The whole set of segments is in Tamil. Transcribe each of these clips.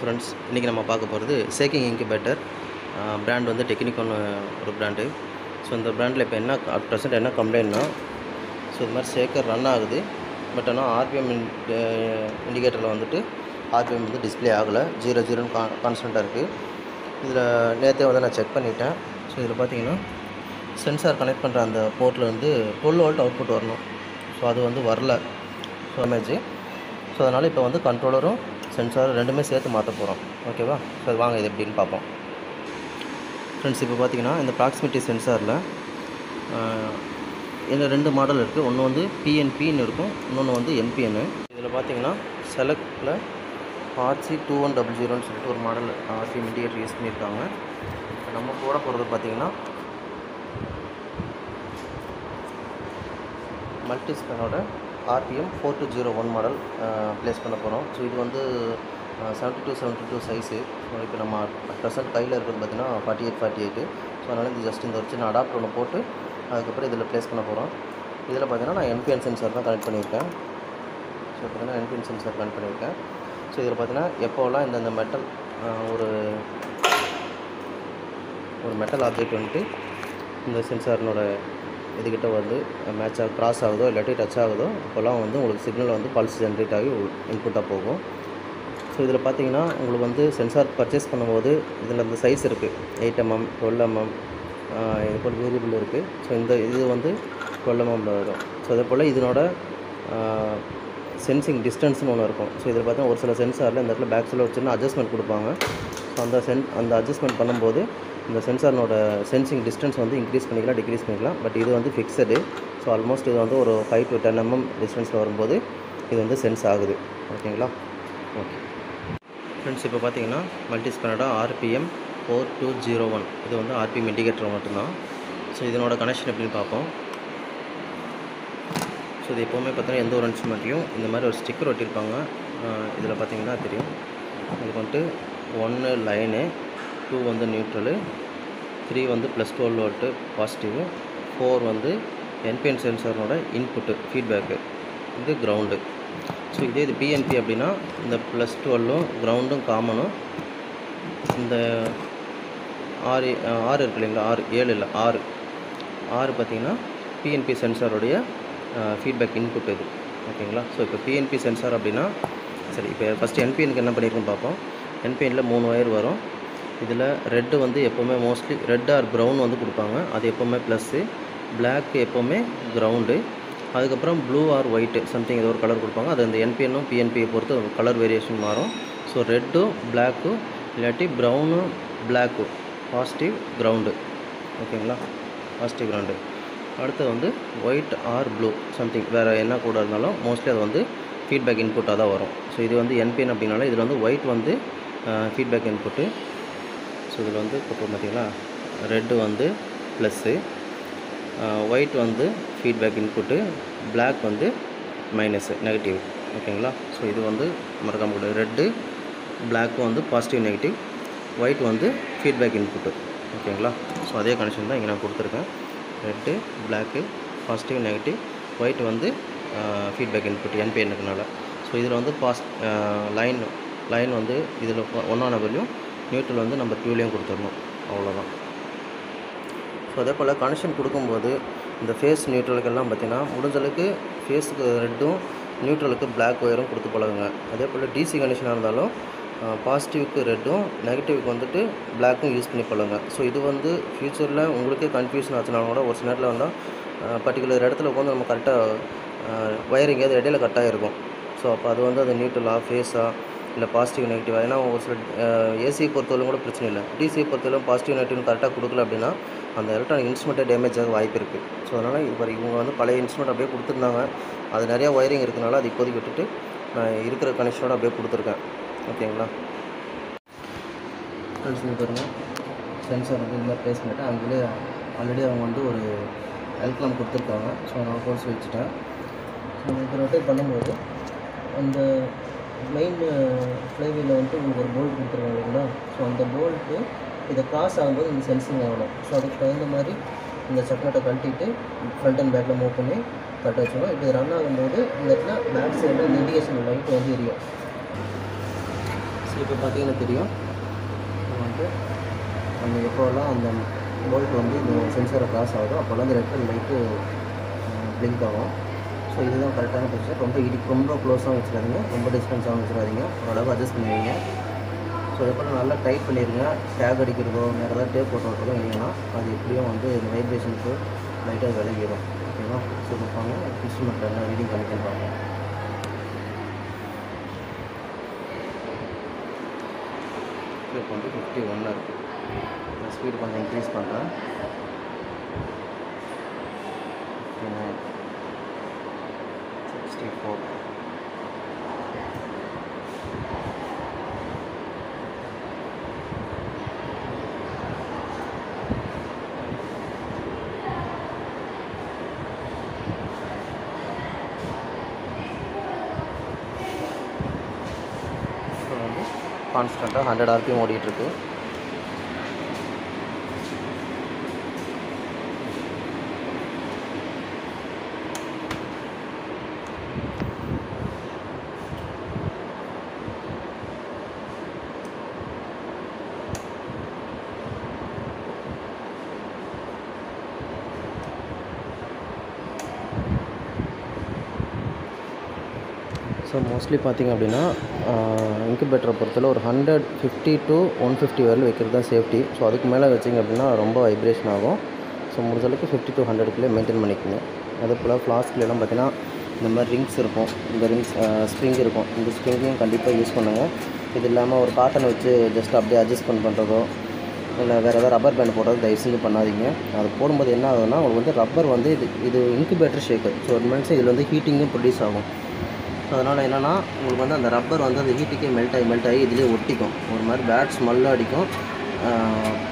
ஃப்ரெண்ட்ஸ், இன்றைக்கி நம்ம பார்க்க போகிறது ஷேக்கிங் இன்குபேட்டர். பிராண்ட் வந்து டெக்னிக்கான ஒரு பிராண்டு. ஸோ இந்த பிராண்டில் இப்போ என்ன அட் ப்ரெசென்ட் என்ன கம்ப்ளைண்ட்னா, ஸோ இது மாதிரி ஷேக்கர் ரன் ஆகுது. பட் ஆனால் ஆர்பிஎம் இண்டிகேட்டரில் வந்துட்டு ஆர்பிஎம் வந்து டிஸ்பிளே ஆகலை, 0 கான்ஸ்டண்ட்டாக இருக்குது. இதில் நேற்றே வந்து நான் செக் பண்ணிட்டேன். ஸோ இதில் பார்த்தீங்கன்னா சென்சார் கனெக்ட் பண்ணுற அந்த போர்ட்டில் வந்து 12 வோல்ட் அவுட்புட் வரணும். ஸோ அது வந்து வரல டேமேஜ். ஸோ அதனால் இப்போ வந்து கண்ட்ரோலரும் சென்சார் ரெண்டுமே சேர்த்து மாற்ற போகிறோம். ஓகேவா? ஸோ வாங்க இது எப்படின்னு பார்ப்போம். ஃப்ரெண்ட்ஸ், இப்போ பார்த்தீங்கன்னா இந்த ப்ராக்சிமிட்டி சென்சாரில் இதில் 2 மாடல் இருக்குது. ஒன்று வந்து பிஎன்பின்னு இருக்கும், இன்னொன்று வந்து என்பிஎன்னு. இதில் பார்த்தீங்கன்னா செலக்டில் RC2100ன்னு சொல்லிட்டு ஒரு மாடல் ஆர்பிஎம் இண்டிகேட்டர் யூஸ் பண்ணியிருக்காங்க. இப்போ நம்ம போட போகிறது பார்த்தீங்கன்னா மல்டிஸ்பேனோட RPM 4201 மாடல் ப்ளேஸ் பண்ண போகிறோம். ஸோ இது வந்து 72 சைஸு. ஸோ இப்போ நம்ம அட் ப்ரெசென்ட் கையில் இருக்கிறது பார்த்திங்கன்னா 48. ஸோ அதனால் இது ஜஸ்ட் இந்த ஒரு சின்ன அடாப்டர் ஒன்று போட்டு அதுக்கப்புறம் இதில் ப்ளேஸ் பண்ண போகிறோம். இதில் பார்த்திங்கன்னா நான் என்பிஎன் சென்சார் தான் கனெக்ட் பண்ணியிருக்கேன். ஸோ பார்த்திங்கன்னா என்பிஎன் சென்சார் கனெக்ட் பண்ணியிருக்கேன். ஸோ இதில் பார்த்திங்கன்னா எப்போல்லாம் இந்த மெட்டல் ஒரு மெட்டல் ஆப்ஜெக்ட் வந்துட்டு இந்த சென்சாரினோட இதுக்கிட்ட வந்து மேட்சாக க்ராஸ் ஆகுதோ இல்லாட்டி டச் ஆகுதோ அப்போல்லாம் வந்து உங்களுக்கு சிக்னல் வந்து பல்ஸ் ஜென்ரேட் ஆகி இன்புட்டாக போகும். ஸோ இதில் பார்த்தீங்கன்னா உங்களுக்கு வந்து சென்சார் பர்ச்சேஸ் பண்ணும்போது இதில் இந்த சைஸ் இருக்குது, 8mm 12mm இது போல் வேரியபிள் இருக்குது. ஸோ இது வந்து 12mm வரும். ஸோ அதே போல் இதனோட சென்சிங் டிஸ்டன்ஸ்னு ஒன்று இருக்கும். ஸோ இதில் பார்த்தீங்கன்னா ஒரு சில சென்சாரில் இந்த இடத்துல பேக் சைடில் ஒரு சின்ன அட்ஜஸ்ட்மெண்ட் கொடுப்பாங்க. ஸோ அந்த அட்ஜஸ்ட்மெண்ட் பண்ணும்போது இந்த சென்சாரினோட சென்சிங் டிஸ்டன்ஸ் வந்து இன்க்ரீஸ் பண்ணிக்கலாம், டிக்ரீஸ் பண்ணிக்கலாம். பட் இது வந்து ஃபிக்ஸடு. ஸோ ஆல்மோஸ்ட் இது வந்து ஒரு 5 to 10 mm டிஸ்டன்ஸில் வரும்போது இது வந்து சென்ஸ் ஆகுது. ஓகேங்களா? ஓகே ஃப்ரெண்ட்ஸ், இப்போ பார்த்தீங்கன்னா மல்டிஸ்பேனோட RPM 4201 இது வந்து ஆர்பிஎம் இண்டிகேட்டர் மட்டும்தான். ஸோ இதனோட கனெக்ஷன் எப்படின்னு பார்ப்போம். ஸோ இது எப்போவுமே பார்த்தீங்கன்னா எந்த ஒரு இன்ஸ்ட்ருமெண்ட்லையும் இந்த மாதிரி ஒரு ஸ்டிக்கர் ஒட்டியிருப்பாங்க. இதில் பார்த்தீங்கன்னா தெரியும். இதுக்கு வந்துட்டு 1 லைனு, 2 வந்து நியூட்ரலு, 3 வந்து +12 வோல்ட்டு பாசிட்டிவ், 4 வந்து என்பிஎன் சென்சாரோட இன்புட்டு ஃபீட்பேக்கு, இது கிரவுண்டு. ஸோ இது பிஎன்பி அப்படின்னா இந்த +12ம் கிரவுண்டும் காமனும், இந்த ஆறு இருக்கு இல்லைங்களா, 7 இல்லை 6 பார்த்திங்கன்னா பிஎன்பி சென்சாரோடைய ஃபீட்பேக் இன்புட் இது. ஓகேங்களா? ஸோ இப்போ பிஎன்பி சென்சார் அப்படின்னா சரி, இப்போ ஃபஸ்ட்டு என்பிஎனுக்கு என்ன பண்ணியிருக்குன்னு பார்ப்போம். என்பிஎனில் 3 ஒயர் வரும். இதில் ரெட்டு வந்து எப்போவுமே மோஸ்ட்லி ரெட் ஆர் ப்ரௌன் வந்து கொடுப்பாங்க, அது எப்போவுமே ப்ளஸ்ஸு. பிளாக் எப்போவுமே கிரவுண்டு. அதுக்கப்புறம் ப்ளூ ஆர் ஒயிட்டு சம்திங் ஏதோ ஒரு கலர் கொடுப்பாங்க. அது அந்த என்பிஎன்னும் பிஎன்பியை பொறுத்து கலர் வேரியேஷன் மாறும். ஸோ ரெட்டும் பிளாக்கும் இல்லாட்டி ப்ரௌனும் பிளாக்கும் பாசிட்டிவ் கிரவுண்டு. ஓகேங்களா? Positive ground. அடுத்து வந்து ஒயிட் ஆர் ப்ளூ சம்திங் வேறு என்ன கூட இருந்தாலும் மோஸ்ட்லி அது வந்து ஃபீட்பேக் இன்புட்டாக தான் வரும். ஸோ இது வந்து என்பிஎன் அப்படின்னால இதில் வந்து ஒயிட் வந்து ஃபீட்பேக் இன்புட்டு. ஸோ இதில் வந்து இப்போ பார்த்தீங்கன்னா ரெட்டு வந்து ப்ளஸ்ஸு, ஒயிட் வந்து ஃபீட்பேக் இன்புட்டு, பிளாக் வந்து மைனஸு நெகட்டிவ். ஓகேங்களா? ஸோ இது வந்து மறக்காம கூடாது. ரெட்டு பிளாக்கும் வந்து பாசிட்டிவ் நெகட்டிவ், ஒயிட் வந்து ஃபீட்பேக் இன்புட்டு. ஓகேங்களா? ஸோ அதே கனெக்ஷன் தான் இங்கே நான் கொடுத்துருக்கேன். Red block positive negative, white வந்து ஃபீட்பேக் இன்புட் என்பிஎன்னுக்குனால. ஸோ இதில் வந்து லைன் வந்து இதில் 1 நம்பர்லையும் நியூட்ரல் வந்து நம்பர் 2லையும் கொடுத்துடணும். அவ்வளோதான். ஸோ அதே போல் கனெக்ஷன் கொடுக்கும்போது இந்த ஃபேஸ் நியூட்ரலுக்கெல்லாம் பார்த்திங்கன்னா முடிஞ்சளவுக்கு ஃபேஸுக்கு ரெட்டும் நியூட்ரலுக்கு பிளாக் ஒயரும் கொடுத்து பழகுங்க. அதே போல் டிசி கனெக்ஷனாக இருந்தாலும் பாசிட்டிவ்க்கு ரெட்டும் நெகட்டிவ்க்கு வந்துட்டு பிளாக்கும் யூஸ் பண்ணி பழகுங்க. ஸோ இது வந்து ஃப்யூச்சரில் உங்களுக்கே கன்ஃபியூஷன் ஆச்சுனாலும் கூட ஒரு சில நேரத்தில் வந்தால் பர்டிகுலர் இடத்துல உட்காந்து நம்ம கரெக்டாக ஒயரிங் ஏதாவது இடையில கட்டாக இருக்கும். ஸோ அப்போ அது வந்து அது நியூட்ரலாக ஃபேஸாக இல்லை பாசிட்டிவ் நெகட்டிவாக. ஏன்னா ஒரு சில ஏசியை பொறுத்தவரைக்கும் கூட பிரச்சனை இல்லை, டிசியை பொறுத்தவரைக்கும் பாசிட்டிவ் நெகட்டிவ்னு கரெக்டாக கொடுக்கல அப்படின்னா அந்த எலக்ட்ரானிக் இன்ஸ்ட்ருமெண்ட்டே டேமேஜ் ஆக வாய்ப்பு இருக்குது. ஸோ அதனால் இவங்க வந்து பழைய இன்ஸ்ட்ருமெண்ட் அப்படியே கொடுத்துருந்தாங்க. அது நிறையா ஒயரிங் இருக்கிறனால அது இப்போதைக்கு விட்டுட்டு நான் இருக்கிற கனெக்ஷனோட அப்படியே கொடுத்துருக்கேன். ஓகேங்களா? பாருங்கள், சென்சார் வந்து இந்த மாதிரி ப்ளேஸ் பண்ணிவிட்டு அங்கேயே ஆல்ரெடி அவங்க வந்து ஒரு எல்க்லாம் கொடுத்துருக்காங்க. ஸோ நான் கோர்ஸ் வச்சுட்டேன். ஸோ இப்போ ரொட்டேட் பண்ணும்போது அந்த மெயின் ஃப்ளைவீலில் வந்துட்டு உங்களுக்கு ஒரு போல்ட் கொடுத்துருக்காங்க இல்லைங்களா. ஸோ அந்த போல்ட்டு இதை கிராஸ் ஆகும்போது இந்த சென்சிங் ஆகணும். ஸோ அதுக்கு தகுந்த மாதிரி இந்த சப்னட்டை கழட்டிட்டு ஃப்ரண்ட் அண்ட் பேக்கில் மூவ் பண்ணி கட்ட வச்சுக்கணும். இப்போ இது ரன் ஆகும்போது இந்த இடத்துல பேக் சைடில் இந்த இண்டிகேஷன் லைட் வந்து எரியும். ஸோ இப்போ பார்த்தீங்கன்னா தெரியும் வந்து நம்ம எப்போல்லாம் அந்த போல்ட் வந்து இந்த சென்சாரை கிராஸ் ஆகுதோ அப்போல்லாம் அந்த ரெட் கலர் லைட்டு பிளிங்க் ஆகும். ஸோ இதுதான் கரெக்டான பொசிஷன். ரொம்ப க்ளோஸாகவும் வச்சுக்காதீங்க, ரொம்ப டிஸ்டன்ஸாகவும் வச்சுக்காதீங்க, ஓரளவு அட்ஜஸ்ட் பண்ணுவீங்க. ஸோ இதே போல் நல்லா டைட் பண்ணிடுங்க. டேக் அடிக்கிறதோ வேறு ஏதாவது டேப் போட்டு விட்றதோ இல்லைன்னா அது எப்படியும் வந்து இந்த வைப்ரேஷனுக்கு லைட்டாக விலகிடும். ஓகேவா? ஸோ கொடுப்பாங்க இன்ஸ்ட்ருமெண்ட்டில் என்ன ரீடிங் பண்ணிக்கன்னு பார்ப்போம். இப்போ வந்து 51 இருக்குது. நான் ஸ்பீடு கொஞ்சம் இன்க்ரீஸ் பண்ணுறேன். 59, 64. இப்போ வந்து கான்ஸ்டண்ட்டாக 100 RPM ஓடிட்டுருக்கு. ஸோ மோஸ்ட்லி பார்த்திங்க அப்படின்னா இன்குபேட்டரை பொறுத்தவரை ஒரு 150 to 150 வரையில் வைக்கிறது தான் சேஃப்டி. ஸோ அதுக்கு மேலே வச்சிங்க அப்படின்னா ரொம்ப வைப்ரேஷன் ஆகும். ஸோ முடிஞ்சளவுக்கு 50 to 100க்குள்ளே மெயின்டைன் பண்ணிக்கோங்க. அதே போல் ஃப்ளாஸ்க்லாம் பார்த்திங்கன்னா இந்த மாதிரி ரிங்ஸ் இருக்கும், இந்த ரிங்ஸ் ஸ்ப்ரிங் இருக்கும். இந்த ஸ்ப்ரிங்கையும் கண்டிப்பாக யூஸ் பண்ணுங்கள். இது இல்லாமல் ஒரு காட்டன் வச்சு ஜஸ்ட் அப்படியே அட்ஜஸ்ட்மெண்ட் பண்ணுறதோ இல்லை வேறு ஏதாவது ரப்பர் பேண்ட் போடுறது தயவு செஞ்சு பண்ணாதீங்க. அது போடும்போது என்ன ஆகுதுன்னா உங்களுக்கு வந்து ரப்பர் வந்து இது இன்குபேட்டர் ஷேக்கர். ஸோ ஒரு மனுஷன் இதில் வந்து ஹீட்டிங்கும் ப்ரொடியூஸ் ஆகும். ஸோ அதனால் என்னென்னா உங்களுக்கு வந்து அந்த ரப்பர் வந்து அந்த ஹீட்டுக்கே மெல்ட் ஆகி இதிலே ஒட்டிக்கும். ஒரு மாதிரி பேட் ஸ்மெல்லும் அடிக்கும்,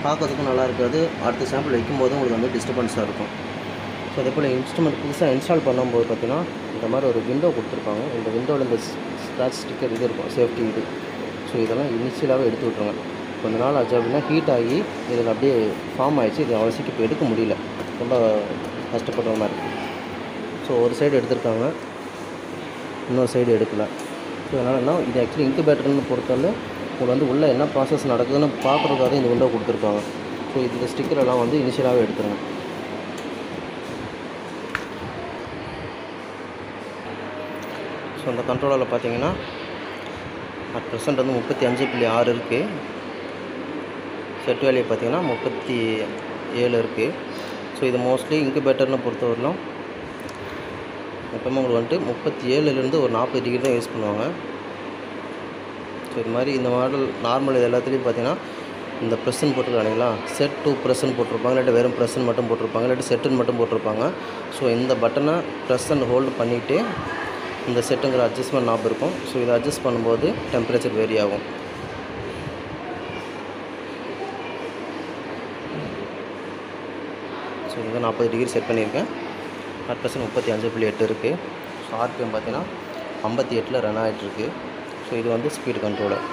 பார்க்கறதுக்கும் நல்லா இருக்காது. அடுத்த சாம்பிள் வைக்கும்போது உங்களுக்கு வந்து டிஸ்டர்பன்ஸாக இருக்கும். ஸோ அதே போல் இன்ஸ்ட்ருமெண்ட் புதுசாக இன்ஸ்டால் பண்ணும்போது பார்த்திங்கன்னா இந்த மாதிரி ஒரு விண்டோ கொடுத்துருப்பாங்க. இந்த விண்டோவில் இந்த ஸ்க்ராட்ச் ஸ்டிக்கர் இது இருக்கும், சேஃப்டி இது. ஸோ இதெல்லாம் இனிஷியலாகவே எடுத்து விட்ருங்க. கொஞ்ச நாள் ஆச்சு அப்படின்னா ஹீட் ஆகி இதில் அப்படியே ஃபார்ம் ஆகிடுச்சு. இது அவ்வளோ சீக்கிரம் இப்போ எடுக்க முடியல, ரொம்ப கஷ்டப்படுற மாதிரி இருக்குது. ஸோ ஒரு சைடு எடுத்திருக்காங்க, இன்னொரு சைடு எடுக்கலை. ஸோ அதனால் என்ன இது ஆக்சுவலி இன்குபேட்டர்னு பொறுத்தவரை உங்களுக்கு வந்து உள்ளே என்ன ப்ராசஸ் நடக்குதுன்னு பார்க்குறதுக்காக இந்த விண்டோ கொடுத்துருக்காங்க. ஸோ இந்த ஸ்டிக்கரெல்லாம் வந்து இனிஷியலாகவே எடுத்துருங்க. ஸோ அந்த கண்ட்ரோலரில் பார்த்தீங்கன்னா அட் ப்ரெசென்ட் வந்து 35.6 இருக்குது. செட் வேல்யூ பார்த்தீங்கன்னா 37 இருக்குது. ஸோ இது மோஸ்ட்லி இன்குபேட்டர்னு பொறுத்தவரையிலும் எப்போவுமே உங்களுக்கு வந்துட்டு 37லேருந்து ஒரு 40 டிகிரி தான் யூஸ் பண்ணுவாங்க. ஸோ இது மாதிரி இந்த மாடல் நார்மல் இது எல்லாத்துலேயும் பார்த்தீங்கன்னா இந்த ப்ரெஸ்ஸுன்னு போட்டிருக்காங்களா, செட் 2 ப்ரெஸ்ஸுன்னு போட்டிருப்பாங்க, இல்லாட்டி வெறும் ப்ரெஸ்ஸுன்னு மட்டும் போட்டிருப்பாங்க, இல்லாட்டி செட்டுன்னு மட்டும் போட்டிருப்பாங்க. ஸோ இந்த பட்டனை ப்ரெஸ் அண்ட் ஹோல்டு பண்ணிவிட்டு இந்த செட்டுங்கிற அட்ஜஸ்ட்மெண்ட் நாப் இருக்கும். ஸோ இதை அட்ஜஸ்ட் பண்ணும்போது டெம்பரேச்சர் வேரி ஆகும். ஸோ இங்கே 40 டிகிரி செட் பண்ணியிருக்கேன். அட் ப்ரெசென்ட் 35.8 இருக்குது. ஸோ ஆர்பிஎம் பார்த்தீங்கன்னா 58ல் ரன் ஆகிட்டுருக்கு. ஸோ இது வந்து ஸ்பீடு கண்ட்ரோலர்.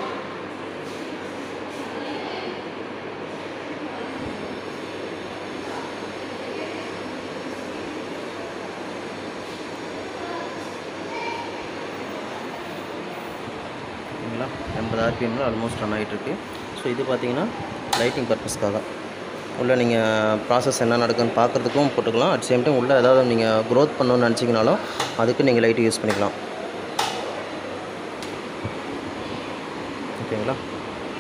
ஓகேங்களா, 80 ஆர்பிஎம்மில் ஆல்மோஸ்ட் ரன் ஆகிட்டுருக்கு. ஸோ இது பார்த்தீங்கன்னா லைட்டிங் பர்பஸ்க்காக உள்ளே நீங்கள் ப்ராசஸ் என்ன நடக்குதுன்னு பார்க்குறதுக்கும் போட்டுக்கலாம். அட் சேம் டைம் உள்ளே ஏதாவது நீங்கள் க்ரோத் பண்ணணும்னு நினச்சிங்கனாலும் அதுக்கு நீங்கள் லைட்டு யூஸ் பண்ணிக்கலாம். ஓகேங்களா,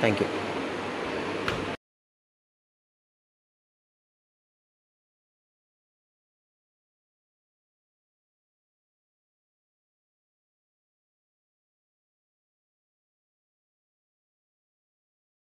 தேங்க்யூ.